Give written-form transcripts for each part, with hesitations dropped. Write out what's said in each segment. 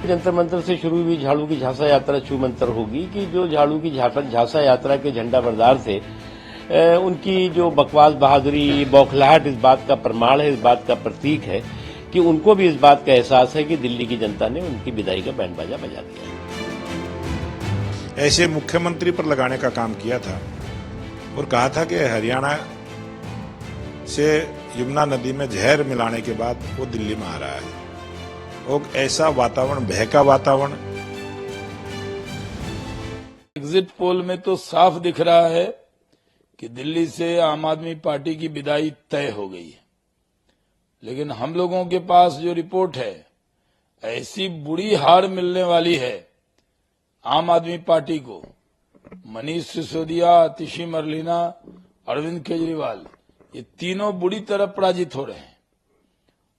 जंतर मंतर से शुरू हुई झाड़ू की झांसा यात्रा छू मंतर होगी कि जो झाड़ू की झांसा यात्रा के झंडा बरदार थे उनकी जो बकवास बहादुरी बौखलाहट इस बात का प्रमाण है, इस बात का प्रतीक है कि उनको भी इस बात का एहसास है कि दिल्ली की जनता ने उनकी विदाई का बैंड बाजा बजा दिया है। ऐसे मुख्यमंत्री पर लगाने का काम किया था और कहा था कि हरियाणा से यमुना नदी में जहर मिलाने के बाद वो दिल्ली में आ रहा है। और ऐसा वातावरण, भय का वातावरण। एग्जिट पोल में तो साफ दिख रहा है कि दिल्ली से आम आदमी पार्टी की विदाई तय हो गई है, लेकिन हम लोगों के पास जो रिपोर्ट है ऐसी बुरी हार मिलने वाली है आम आदमी पार्टी को। मनीष सिसोदिया, आतिशी मरलीना, अरविंद केजरीवाल, ये तीनों बुरी तरह पराजित हो रहे हैं।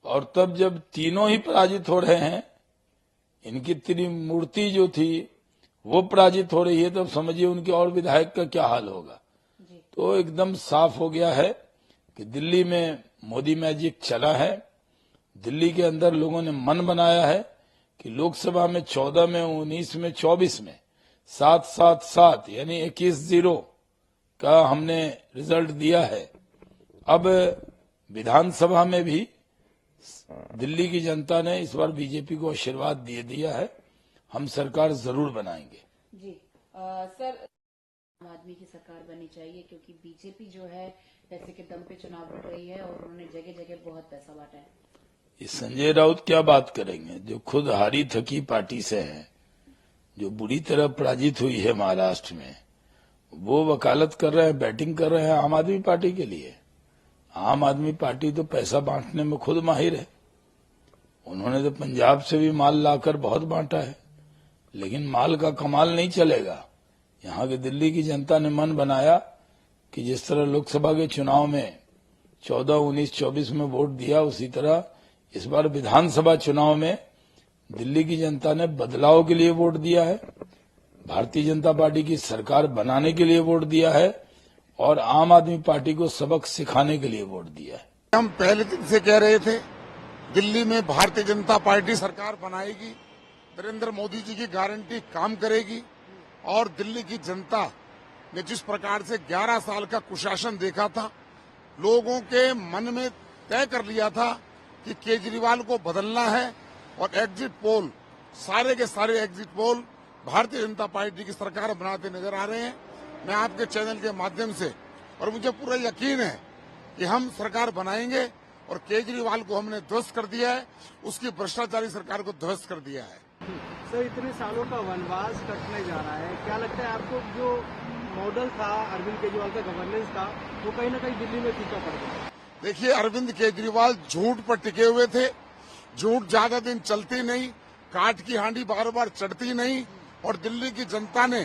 और तब जब तीनों ही पराजित हो रहे हैं, इनकी त्रिमूर्ति जो थी वो पराजित हो रही है, तब समझिए उनके और विधायक का क्या हाल होगा। तो एकदम साफ हो गया है कि दिल्ली में मोदी मैजिक चला है। दिल्ली के अंदर लोगों ने मन बनाया है कि लोकसभा में 14 में, 19 में, 24 में 7-7-7 यानी 21-0 का हमने रिजल्ट दिया है। अब विधानसभा में भी दिल्ली की जनता ने इस बार बीजेपी को आशीर्वाद दे दिया है, हम सरकार जरूर बनाएंगे। जी सर, आम आदमी की सरकार बननी चाहिए क्योंकि बीजेपी जो है पैसे के दम पे चुनाव लड़ रही है और उन्होंने जगह जगह बहुत पैसा बांटा है। ये संजय राउत क्या बात करेंगे, जो खुद हारी थकी पार्टी से हैं, जो बुरी तरह पराजित हुई है महाराष्ट्र में, वो वकालत कर रहे हैं, बैटिंग कर रहे हैं आम आदमी पार्टी के लिए। आम आदमी पार्टी तो पैसा बांटने में खुद माहिर है। उन्होंने तो पंजाब से भी माल लाकर बहुत बांटा है, लेकिन माल का कमाल नहीं चलेगा। यहाँ की दिल्ली की जनता ने मन बनाया कि जिस तरह लोकसभा के चुनाव में 14, 19, 24 में वोट दिया, उसी तरह इस बार विधानसभा चुनाव में दिल्ली की जनता ने बदलाव के लिए वोट दिया है, भारतीय जनता पार्टी की सरकार बनाने के लिए वोट दिया है और आम आदमी पार्टी को सबक सिखाने के लिए वोट दिया है। हम पहले दिन से कह रहे थे दिल्ली में भारतीय जनता पार्टी सरकार बनाएगी, नरेंद्र मोदी जी की गारंटी काम करेगी। और दिल्ली की जनता ने जिस प्रकार से 11 साल का कुशासन देखा था, लोगों के मन में तय कर लिया था कि केजरीवाल को बदलना है। और एग्जिट पोल, सारे के सारे exit poll Bharatiya Janata party की सरकार बनाते नजर आ रहे हैं। मैं आपके चैनल के माध्यम से, और मुझे पूरा यकीन है कि हम सरकार बनाएंगे और केजरीवाल को हमने ध्वस्त कर दिया है, उसकी भ्रष्टाचारी सरकार को ध्वस्त कर दिया है। सर, इतने सालों का वनवास कटने जा रहा है, क्या लगता है आपको जो मॉडल था अरविंद केजरीवाल का गवर्नेंस का, वो कहीं ना कहीं दिल्ली में फीका पड़ गया? देखिए, अरविंद केजरीवाल झूठ पर टिके हुए थे। झूठ ज्यादा दिन चलती नहीं, काट की हांडी बार बार चढ़ती नहीं। और दिल्ली की जनता ने,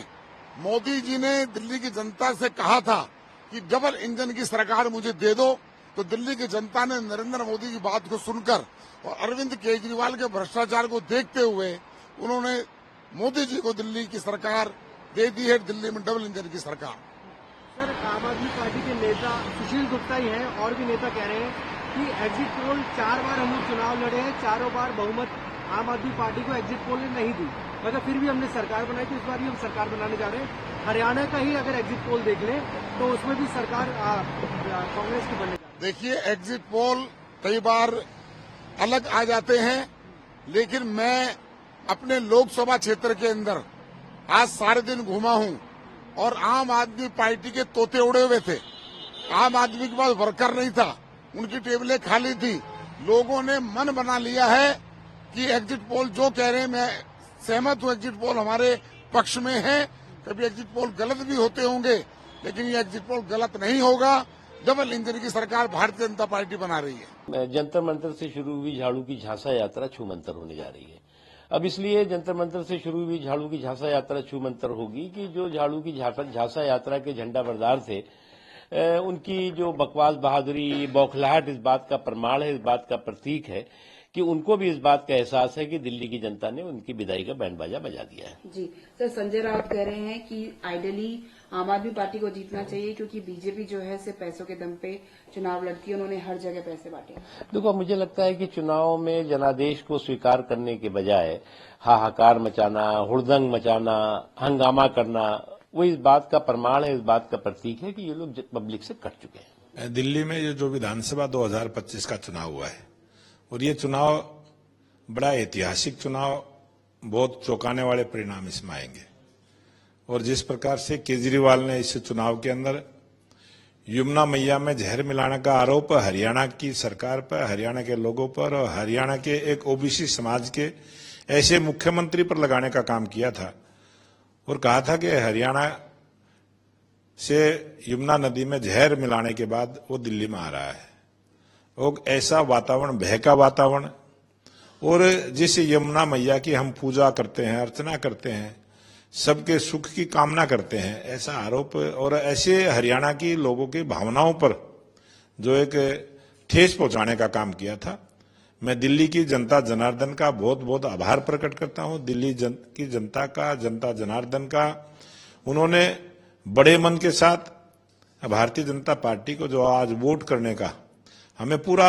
मोदी जी ने दिल्ली की जनता से कहा था कि डबल इंजन की सरकार मुझे दे दो, तो दिल्ली की जनता ने नरेंद्र मोदी की बात को सुनकर और अरविंद केजरीवाल के भ्रष्टाचार को देखते हुए उन्होंने मोदी जी को दिल्ली की सरकार दे दी है, दिल्ली में डबल इंजन की सरकार। सर, आम आदमी पार्टी के नेता सुशील गुप्ता ही हैं, और भी नेता कह रहे हैं कि एग्जिट पोल 4 बार हम लोग चुनाव लड़े हैं, चारों बार बहुमत आम आदमी पार्टी को एग्जिट पोल ने नहीं दी, मगर फिर भी हमने सरकार बनाई, तो इस बार भी हम सरकार बनाने जा रहे हैं। हरियाणा का ही अगर एग्जिट पोल देख लें तो उसमें भी सरकार कांग्रेस की बनेगी। देखिए, एग्जिट पोल कई बार अलग आ जाते हैं, लेकिन मैं अपने लोकसभा क्षेत्र के अंदर आज सारे दिन घूमा हूं और आम आदमी पार्टी के तोते उड़े हुए थे। आम आदमी के पास वर्कर नहीं था, उनकी टेबलें खाली थी। लोगों ने मन बना लिया है कि एग्जिट पोल जो कह रहे हैं, मैं सहमत हूं, एग्जिट पोल हमारे पक्ष में है। कभी एग्जिट पोल गलत भी होते होंगे, लेकिन ये एग्जिट पोल गलत नहीं होगा। डबल इंजन की सरकार भारतीय जनता पार्टी बना रही है। जंतर मंतर से शुरू हुई झाड़ू की झांसा यात्रा छू मंतर होने जा रही है। अब इसलिए जंतर मंतर से शुरू हुई झाड़ू की झांसा यात्रा छू मंतर होगी कि जो झाड़ू की झांसा यात्रा के झंडा बरदार थे उनकी जो बकवास बहादुरी बौखलाहट इस बात का प्रमाण है, इस बात का प्रतीक है कि उनको भी इस बात का एहसास है कि दिल्ली की जनता ने उनकी विदाई का बैंड बाजा बजा दिया है। जी सर, संजय राउत कह रहे हैं कि आइडियली आम आदमी पार्टी को जीतना चाहिए क्योंकि बीजेपी जो है सिर्फ पैसों के दम पे चुनाव लड़ती है, उन्होंने हर जगह पैसे बांटे। देखो, मुझे लगता है कि चुनाव में जनादेश को स्वीकार करने के बजाय हाहाकार मचाना, हुड़दंग मचाना, हंगामा करना, वो इस बात का प्रमाण है, इस बात का प्रतीक है कि ये लोग पब्लिक से कट चुके हैं। दिल्ली में ये जो विधानसभा 2025 का चुनाव हुआ है और ये चुनाव बड़ा ऐतिहासिक चुनाव, बहुत चौंकाने वाले परिणाम इसमें आएंगे। और जिस प्रकार से केजरीवाल ने इस चुनाव के अंदर यमुना मैया में जहर मिलाने का आरोप हरियाणा की सरकार पर, हरियाणा के लोगों पर और हरियाणा के एक ओबीसी समाज के ऐसे मुख्यमंत्री पर लगाने का काम किया था और कहा था कि हरियाणा से यमुना नदी में जहर मिलाने के बाद वो दिल्ली में आ रहा है। और ऐसा वातावरण, भय का वातावरण, और जिस यमुना मैया की हम पूजा करते हैं, अर्चना करते हैं, सबके सुख की कामना करते हैं, ऐसा आरोप और ऐसे हरियाणा की लोगों की भावनाओं पर जो एक ठेस पहुंचाने का काम किया था। मैं दिल्ली की जनता जनार्दन का बहुत बहुत आभार प्रकट करता हूं। दिल्ली की जनता का, जनता जनार्दन का, उन्होंने बड़े मन के साथ भारतीय जनता पार्टी को जो आज वोट करने का हमें पूरा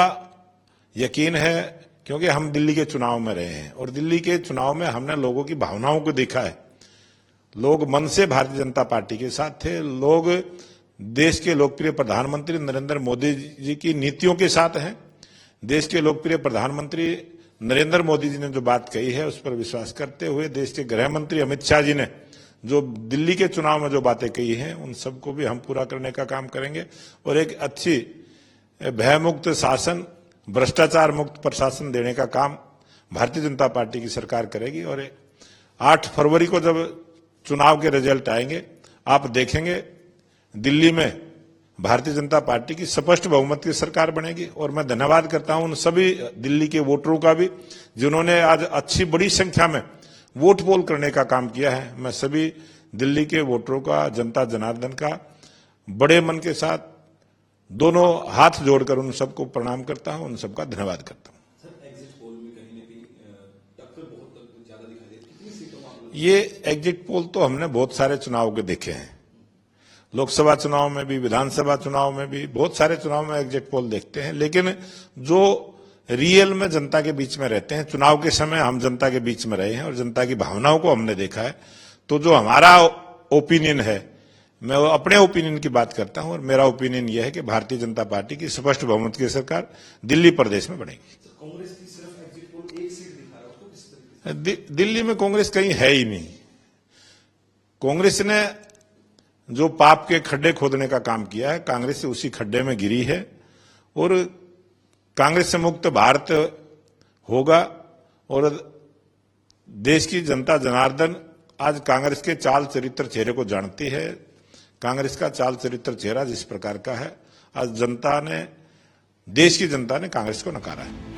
यकीन है, क्योंकि हम दिल्ली के चुनाव में रहे हैं और दिल्ली के चुनाव में हमने लोगों की भावनाओं को देखा है। लोग मन से भारतीय जनता पार्टी के साथ थे। लोग देश के लोकप्रिय प्रधानमंत्री नरेंद्र मोदी जी की नीतियों के साथ हैं। देश के लोकप्रिय प्रधानमंत्री नरेंद्र मोदी जी ने जो बात कही है उस पर विश्वास करते हुए देश के गृह मंत्री अमित शाह जी ने जो दिल्ली के चुनाव में जो बातें कही हैं उन सबको भी हम पूरा करने का काम करेंगे और एक अच्छी भयमुक्त शासन, भ्रष्टाचार मुक्त प्रशासन देने का काम भारतीय जनता पार्टी की सरकार करेगी। और 8 फरवरी को जब चुनाव के रिजल्ट आएंगे, आप देखेंगे दिल्ली में भारतीय जनता पार्टी की स्पष्ट बहुमत की सरकार बनेगी। और मैं धन्यवाद करता हूं उन सभी दिल्ली के वोटरों का भी जिन्होंने आज अच्छी बड़ी संख्या में वोट पोल करने का काम किया है। मैं सभी दिल्ली के वोटरों का, जनता जनार्दन का बड़े मन के साथ दोनों हाथ जोड़कर उन सबको प्रणाम करता हूं, उन सबका धन्यवाद करता हूं। ये एग्जिट पोल तो हमने बहुत सारे चुनाव के देखे हैं, लोकसभा चुनाव में भी, विधानसभा चुनाव में भी, बहुत सारे चुनाव में एग्जिट पोल देखते हैं। लेकिन जो रियल में जनता के बीच में रहते हैं, चुनाव के समय हम जनता के बीच में रहे हैं और जनता की भावनाओं को हमने देखा है, तो जो हमारा ओपिनियन है, मैं अपने ओपिनियन की बात करता हूं और मेरा ओपिनियन यह है कि भारतीय जनता पार्टी की स्पष्ट बहुमत की सरकार दिल्ली प्रदेश में बनेगी। कांग्रेस की सिर्फ एग्जिट पोल एक सीट दिखा रहा है, उसको किस तरीके दिल्ली में कांग्रेस कहीं है ही नहीं। कांग्रेस ने जो पाप के खड्डे खोदने का काम किया है, कांग्रेस से उसी खड्डे में गिरी है और कांग्रेस से मुक्त भारत होगा। और देश की जनता जनार्दन आज कांग्रेस के चाल चरित्र चेहरे को जानती है। कांग्रेस का चाल चरित्र चेहरा जिस प्रकार का है, आज जनता ने, देश की जनता ने कांग्रेस को नकारा है।